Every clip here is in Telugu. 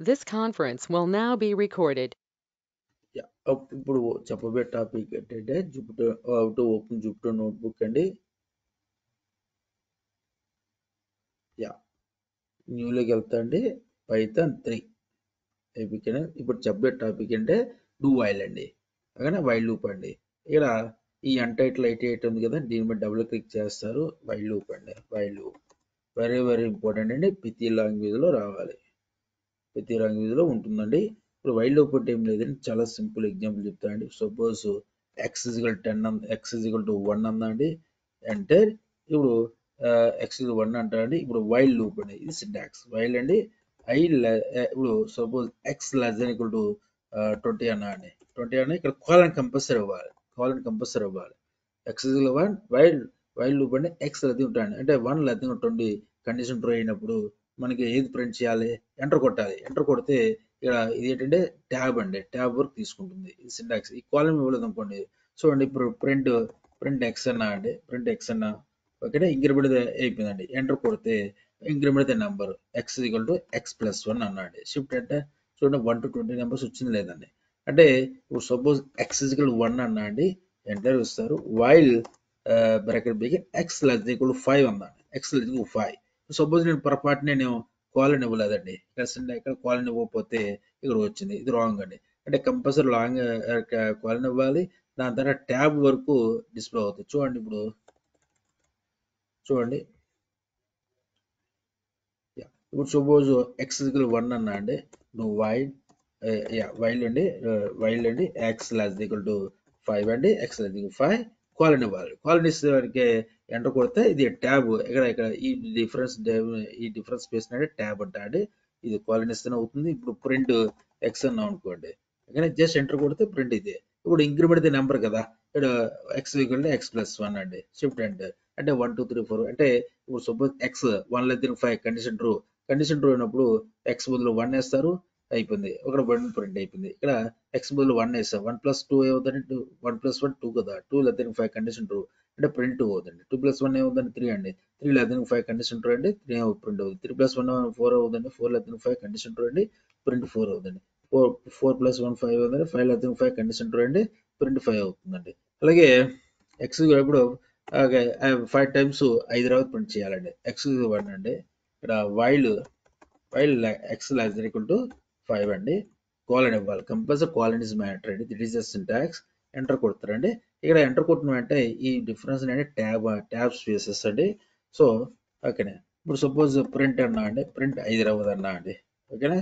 This conference will now be recorded. ఇప్పుడు చెప్పబోయే టాపిక్ ఏంటంటే Jupiter how to open Jupiter notebook అండి. న్యూలోకి వెళ్తా అండి. పైథాన్ 3 అయిపోయినా ఇప్పుడు చెప్పబోయే టాపిక్ అంటే డూ వైల్ అండి. అలాగే వైల్ లూప్ అండి. ఇక్కడ ఈ అన్టైటిల్ 88 ఉంది కదా, దీని మీద డబుల్ క్లిక్ చేస్తారు. వైల్ లూప్ అండి. While loop very very important అండి. ప్రతి లాంగ్వేజ్ లో రావాలి, ప్రతి లాంగ్వేజ్ లో ఉంటుందండి. ఇప్పుడు వైల్ లూప్ అంటే ఏం లేదండి, చాలా సింపుల్ ఎగ్జాంపుల్ చెప్తానండి. Suppose X is equal 10 X is equal to 1 అండి. అంటే ఇప్పుడు ఎక్స్ 1 అంటారండి. ఇప్పుడు వైల్ లూప్ అండి, ఇది సింటాక్స్. వైల్ అండి ఇప్పుడు suppose X less than equal to 20 అన్నా అండి. 20 అన్నా ఇక్కడ కాలన్ కంపల్సరీ ఇవ్వాలి, కాలన్ కంపల్సరీ ఇవ్వాలి. ఎక్స్ ఇజికల్ 1 వైల్ లూప్ అంటే ఎక్స్ లెస్ ఉంటాయండి. అంటే 1 లెస్ దెన్ 20 కండిషన్ ట్రూ అయినప్పుడు మనకి ఏది ప్రింట్ చేయాలి, ఎంటర్ కొట్టాలి. ఎంటర్ కొడితే ఇక్కడ ఇది ఏంటంటే ట్యాబ్ అండి, ట్యాబ్ వర్క్ తీసుకుంటుంది. ఇది సింటాక్స్. ఈ కాలం ఇవ్వలేదు అనుకోండి, చూడండి ఇప్పుడు ప్రింట్ ఎక్స్ అన్నా అండి, ప్రింట్ ఎక్స్ అన్నా ఓకేనా, ఇంక్రిమెంట్ అయిపోయిందండి. ఎంటర్ కొడితే increment number X equal to X plus 1 అన్నాండి. షిఫ్ట్ అంటే చూడండి 1 to 20 నెంబర్స్ వచ్చింది లేదండి. అంటే ఇప్పుడు సపోజ్ ఎక్స్ ఈక్వల్ 1 అన్నా అండి, ఎంటర్ ఇస్తారు. While bracket begin X less equal 5 అన్నాను. X less equal 5. సపోజ్ నేను పొరపాటు నేను కాలన్ ఇవ్వలేదండి, ఇక్కడ కాలన్ ఇవ్వకపోతే ఇక్కడ వచ్చింది, ఇది రాంగ్ అండి. అంటే కంపల్సరీ లాంగ్ కాలన్ ఇవ్వాలి. దాని తర్వాత ట్యాబ్ వరకు డిస్ప్లే అవుతుంది. చూడండి ఇప్పుడు చూడండి ఇప్పుడు సపోజ్ ఎక్స్ ఈక్వల్ 1 అన్నా అండి, నువ్వు వైల్ అండి ఎక్స్ లెస్ ఈక్వల్ టు 5 అండి, ఎక్స్ లెస్ ఈక్వల్ 5 కాలన్ ఇవ్వాలి. కాలన్ ఇస్తే వారికి ఎంటర్ కొడితే ఇది ట్యాబ్. ఇక్కడ ఈ డిఫరెన్స్ స్పేస్ అనేది ట్యాబ్ అంట అండి. ఇది కాలన్ ఇస్తేనే అవుతుంది. ఇప్పుడు ప్రింట్ ఎక్స్ అన్నాం అనుకోండి, జస్ట్ ఎంటర్ కొడితే ప్రింట్ ఇది. ఇప్పుడు ఇంక్రిమెంట్ ది నెంబర్ కదా, ఇక్కడ X equal to X plus 1 అండి. షిఫ్ట్ అంటే 1 2 3 4 అంటే ఇప్పుడు suppose X 1 less than 5 condition true అయినప్పుడు ఎక్స్ బదులు 1 వేస్తారు, అయిపోయింది. ఇక్కడ 1 ప్రింట్ అయిపోయింది. ఇక్కడ ఎక్స్ బదులు 1 వేస్తారు. 1 ప్లస్ 2 ఏమవుతుంది, 1 ప్లస్ 1 2 కదా, 2 లెస్ దెన్ 5 కండిషన్ ట్రూ అంటే ప్రింట్ 2 అవుతుంది. 2 ప్లస్ 1 ఏమవుతుంది 3 అండి. 3 లెస్ దెన్ 5 కండిషన్ ట్రూ అండి, 3 ప్రింట్ అవుతుంది. 3 ప్లస్ 1 4 అవుతుంది. 4 లెస్ దెన్ 5 కండిషన్ ట్రూ అండి, ప్రింట్ 4 అవుతుంది. 4 ప్లస్ 1 5 అవుతుంది. 5 లెస్ దెన్ 5 కండిషన్ ట్రూ అండి, ప్రింట్ 5 అవుతుందండి. అలాగే ఎక్స్ ఇప్పుడు 5 టైమ్స్ 5 తర్వాత ప్రింట్ చేయాలండి. ఎక్స్ 1 అండి. ఇక్కడ while X less than equal to 5 అండి. కాలన్ ఇవ్వాలి, కంపల్సరీ కాలన్ ఇస్ మ్యాటర్ అండి. దిట్ ఈస్ ద సింటాక్స్. ఎంటర్ కొడతారండి. ఇక్కడ ఎంటర్ కొట్టిన వెంటనే ఈ డిఫరెన్స్ అనేది ట్యాబ్ స్పేసెస్ అండి. సో ఓకేనా, ఇప్పుడు సపోజ్ ప్రింట్ అన్నా అండి, ప్రింట్ 5 అవ్వదన్నా అండి, ఓకేనా,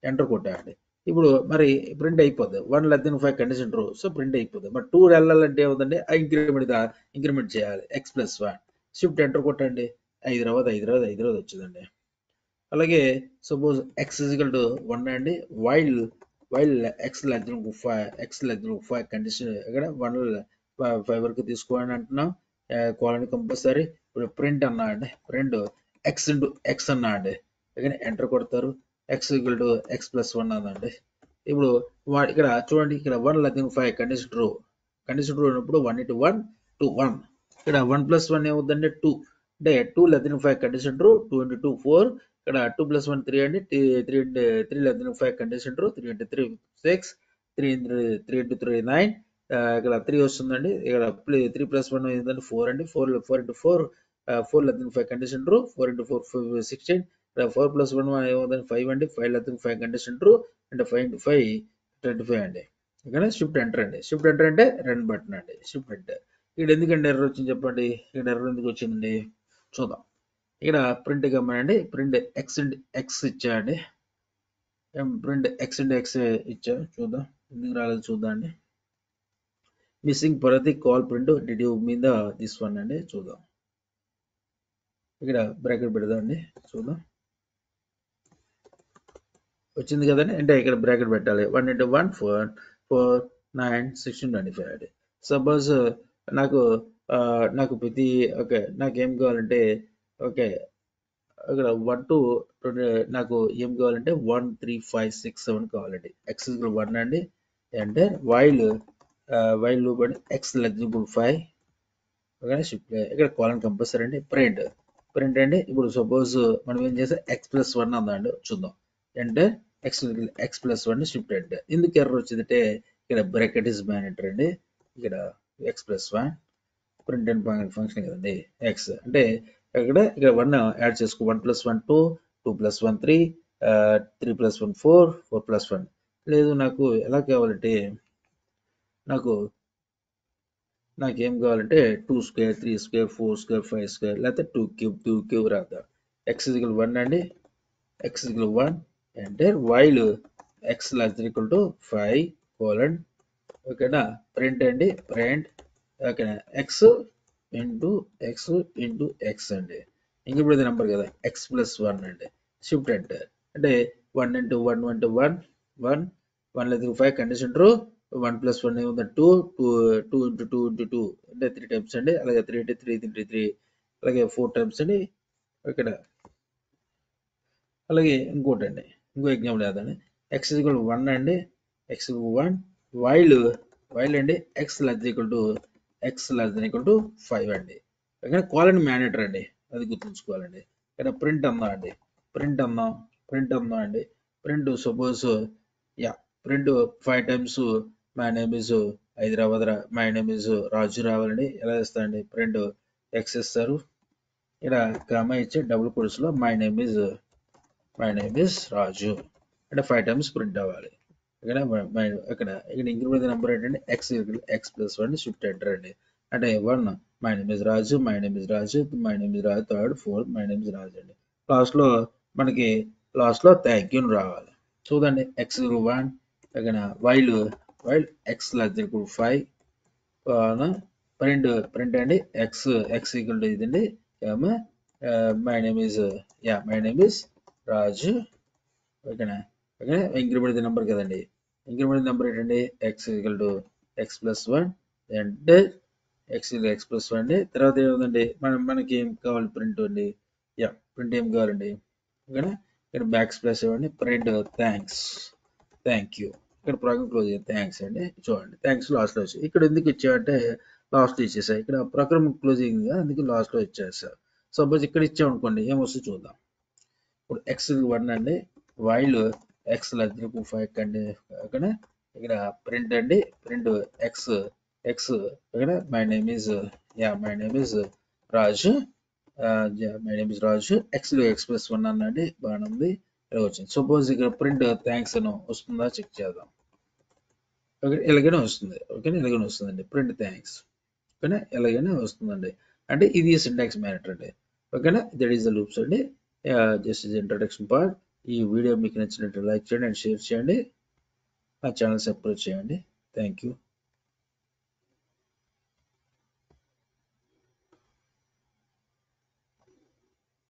ఎంటర్ కొట్టా అండి. ఇప్పుడు మరి ప్రింట్ అయిపోద్ది. 1 less than 5 condition true, so print అయిపోద్ది. మరి 2 వెళ్ళాలంటే ఏమవుతుందండి, ఆ ఇంక్రిమెంట్ చేయాలి ఎక్స్ ప్లస్ 1. షిఫ్ట్ ఎంటర్ కొట్టండి, 5 వచ్చిందండి. అలాగే సపోజ్ ఎక్స్ ఈక్వల్ టు 1 అండి, while X less than 5 condition ఇక్కడ 1 5 వరకు తీసుకోవాలని అంటున్నాం. Colony compulsory. ఇప్పుడు ప్రింట్ అన్నా అండి, ప్రింట్ ఎక్స్ ఇంటూ ఎక్స్ అన్నా అండి, again ఎంటర్ కొడతారు. X equal to X plus 1 అనండి. ఇప్పుడు ఇక్కడ చూడండి, ఇక్కడ 1 లెస్ దెన్ 5 కండిషన్ ట్రూ అయినప్పుడు 1 into 1 2 1. ఇక్కడ 1 ప్లస్ 1 ఏమవుతుందంటే 2 అంటే 2 less than 5 condition true, 2 into 2 4. ఇక్కడ 2 ప్లస్ 1 3 అండి, 3 less than 5 condition true, 3 into 3 6, 3 into 3 9. ఇక్కడ 3 వస్తుందండి. ఇక్కడ 3 ప్లస్ 1 ఏంటంటే 4 అండి. 4 into 4 4 less than 5 condition true, 4 into 4 16. 4 plus 1 ఏమవుతుంది 5 అండి. 5 లెస్ దెన్ 5 కండిషన్ ట్రూ అంటే 5 into 5 25 అండి. ఇక్కడ షిఫ్ట్ ఎంటర్ అండి. షిఫ్ట్ ఎంటర్ అంటే రన్ బటన్ అండి. Shift enter. ఇక్కడ ఎందుకండి ఎర్రర్ వచ్చింది చెప్పండి, ఇక్కడ ఎర్రర్ ఎందుకు వచ్చిందండి చూద్దాం. ఇక్కడ ప్రింట్ గమనండి, ప్రింట్ ఎక్స్ ఇచ్చాయండి, ప్రింట్ ఎక్స్ ఇచ్చా. చూద్దాం ఎందుకు రాలేదు చూద్దాం అండి. మిస్సింగ్ ప్రతి కాల్ ప్రింట్ డిడ్ యూ మీద దిస్ వన్ అండి. చూద్దాం, ఇక్కడ బ్రాకెట్ పెడదామండి, చూద్దాం వచ్చింది కదండి. అంటే ఇక్కడ బ్రాకెట్ పెట్టాలి. 1 into 1 4 4 9 16 25 అండి. సపోజ్ నాకు ప్రతి ఓకే నాకేం కావాలంటే ఓకే ఇక్కడ 1 to 20 నాకు ఏం కావాలంటే 1 3 5 6 7 కావాలండి. ఎక్స్ 1 అండి. అంటే వైల్ లూప్ అండి, ఎక్స్ లెజిబుల్ 5. ఓకే, షిఫ్ట్ ఇక్కడ కాలన్ కంపల్సరీ అండి. ప్రింట్ అండి. ఇప్పుడు సపోజ్ మనం ఏం చేస్తాం, ఎక్స్ ప్లస్ 1 అందండి, చూద్దాం. అంటే ఎక్స్ ప్లస్ వన్ షిఫ్టెడ్. ఎందుకు ఎర్రర్ వచ్చిందంటే ఇక్కడ బ్రాకెట్ ఇస్ మ్యానేటర్ అండి. ఇక్కడ X plus one print and function కదండి ఎక్స్ అంటే ఇక్కడ 1 యాడ్ చేసుకో. 1 + 1 2, 2 + 1 3, 3 + 1 4, 4 + 1 లేదు. నాకు ఎలా కావాలంటే నాకేం కావాలంటే 2 స్క్వేర్ 3 స్క్వేర్ 4 స్క్వేర్ 5 స్క్వేర్ లేకపోతే 2 క్యూబ్ రాదా. x = 1 అండి. x = 1 అంటే వైల్ x > 5 కోలన్ ఓకేనా. ప్రింట్ అండి ప్రింట్ ఓకేనా x ఇంటూ x అండి. ఇంక్రిమెంట్ నెంబర్ కదా x + 1 అండి. షిఫ్ట్ అంటే 1 × 1 = 1 1 1 5 కండిషన్ ట్రూ. 1 + 1 ఏముంది 2 2 × 2 × 2 అంటే 3 టైమ్స్ అండి. అలాగే 3 × 3 × 3 అలాగే 4 టైమ్స్ అండి. ఇక్కడ అలాగే ఇంకో ఎగ్జాంపుల్ ఏదండి x = 1 అండి. x = 1 వైల్ అండి x > 5 అండి. ఓకే కాలన్ మ్యానేటర్ అండి, అది గుర్తుంచుకోవాలండి. ఇక్కడ ప్రింట్ అందాం అండి. Suppose print 5 times my name is Hyderabad my name is Raju రావాలండి. ఎలా ఇస్తారండి ప్రింట్ ఎక్స్ ఇస్తారు. ఇక్కడ కామా ఇచ్చి డబుల్ కోట్స్ లో మై నేమ్ ఇస్ రాజు అంటే 5 టైమ్స్ ప్రింట్ అవ్వాలి. ఇక్కడ ఇంక్రిమెంట్ నెంబర్ ఏంటంటే x + 1 షిఫ్ట్ ఎంటర్ అండి. అంటే 1 my name is Raju, my name is Raju, my name is Raju, 3 4 my name is Raju అండి. మనకి లాస్ట్ లో థ్యాంక్ యూ రావాలి. చూడండి x = 1 ఇక్కడ వైల్ x > 5 ప్రింట్ అండి x = ఇదండి మై నేమ్ ఇస్ రాజు ఓకేనా. ఇంక్రిమెంట్ నెంబర్ కదండి. ఇంక్రిమెంట్ నెంబర్ ఏంటండి x + 1 అంటే x + 1 అండి. తర్వాత ఏముందండి మనకి ఏం కావాలి ప్రింట్ అండి. ప్రింట్ ఏం కావాలండి ఓకేనా. ఇక్కడ బ్యాక్ స్పేస్ ఇవ్వండి. Print thank you. ఇక్కడ ప్రోగ్రామ్ క్లోజ్ చేయండి. థ్యాంక్స్ అండి. చూడండి థ్యాంక్స్ లాస్ట్ లో వచ్చి ఇక్కడ ఎందుకు ఇచ్చామంటే లాస్ట్ లో ఇచ్చేసా. ఇక్కడ ప్రోగ్రామ్ క్లోజింగ్ అందుకే లాస్ట్ లో ఇచ్చేసా. సపోజ్ ఇక్కడ ఇచ్చామనుకోండి ఏమొస్తుందో చూద్దాం. ఇప్పుడు x = 1 అండి. వైల్ x > 5 కండి ఓకేనా. ఇక్కడ ప్రింట్ అండి ప్రింట్ x ఓకేనా. My name is Raju x + 1 అనండి. బాగానే ఉంది. ఇలా వచ్చింది. సపోజ్ ఇక్కడ ప్రింట్ థ్యాంక్స్ అని వస్తుందా చెక్ చేద్దాం. ఓకే ఎలాగైనా వస్తుందండి ప్రింట్ థ్యాంక్స్ ఓకేనా. ఎలాగైనా వస్తుందండి. అంటే ఇది సింటాక్స్ మ్యాటర్ అండి ఓకేనా. దట్ ఈస్ ద లూప్స్ అండి. Just is introduction part. ఈ వీడియో మీకు నచ్చినట్టు లైక్ చేయండి అండ్ షేర్ చేయండి. నా ఛానల్ సబ్స్క్రైబ్ చేయండి. Thank you.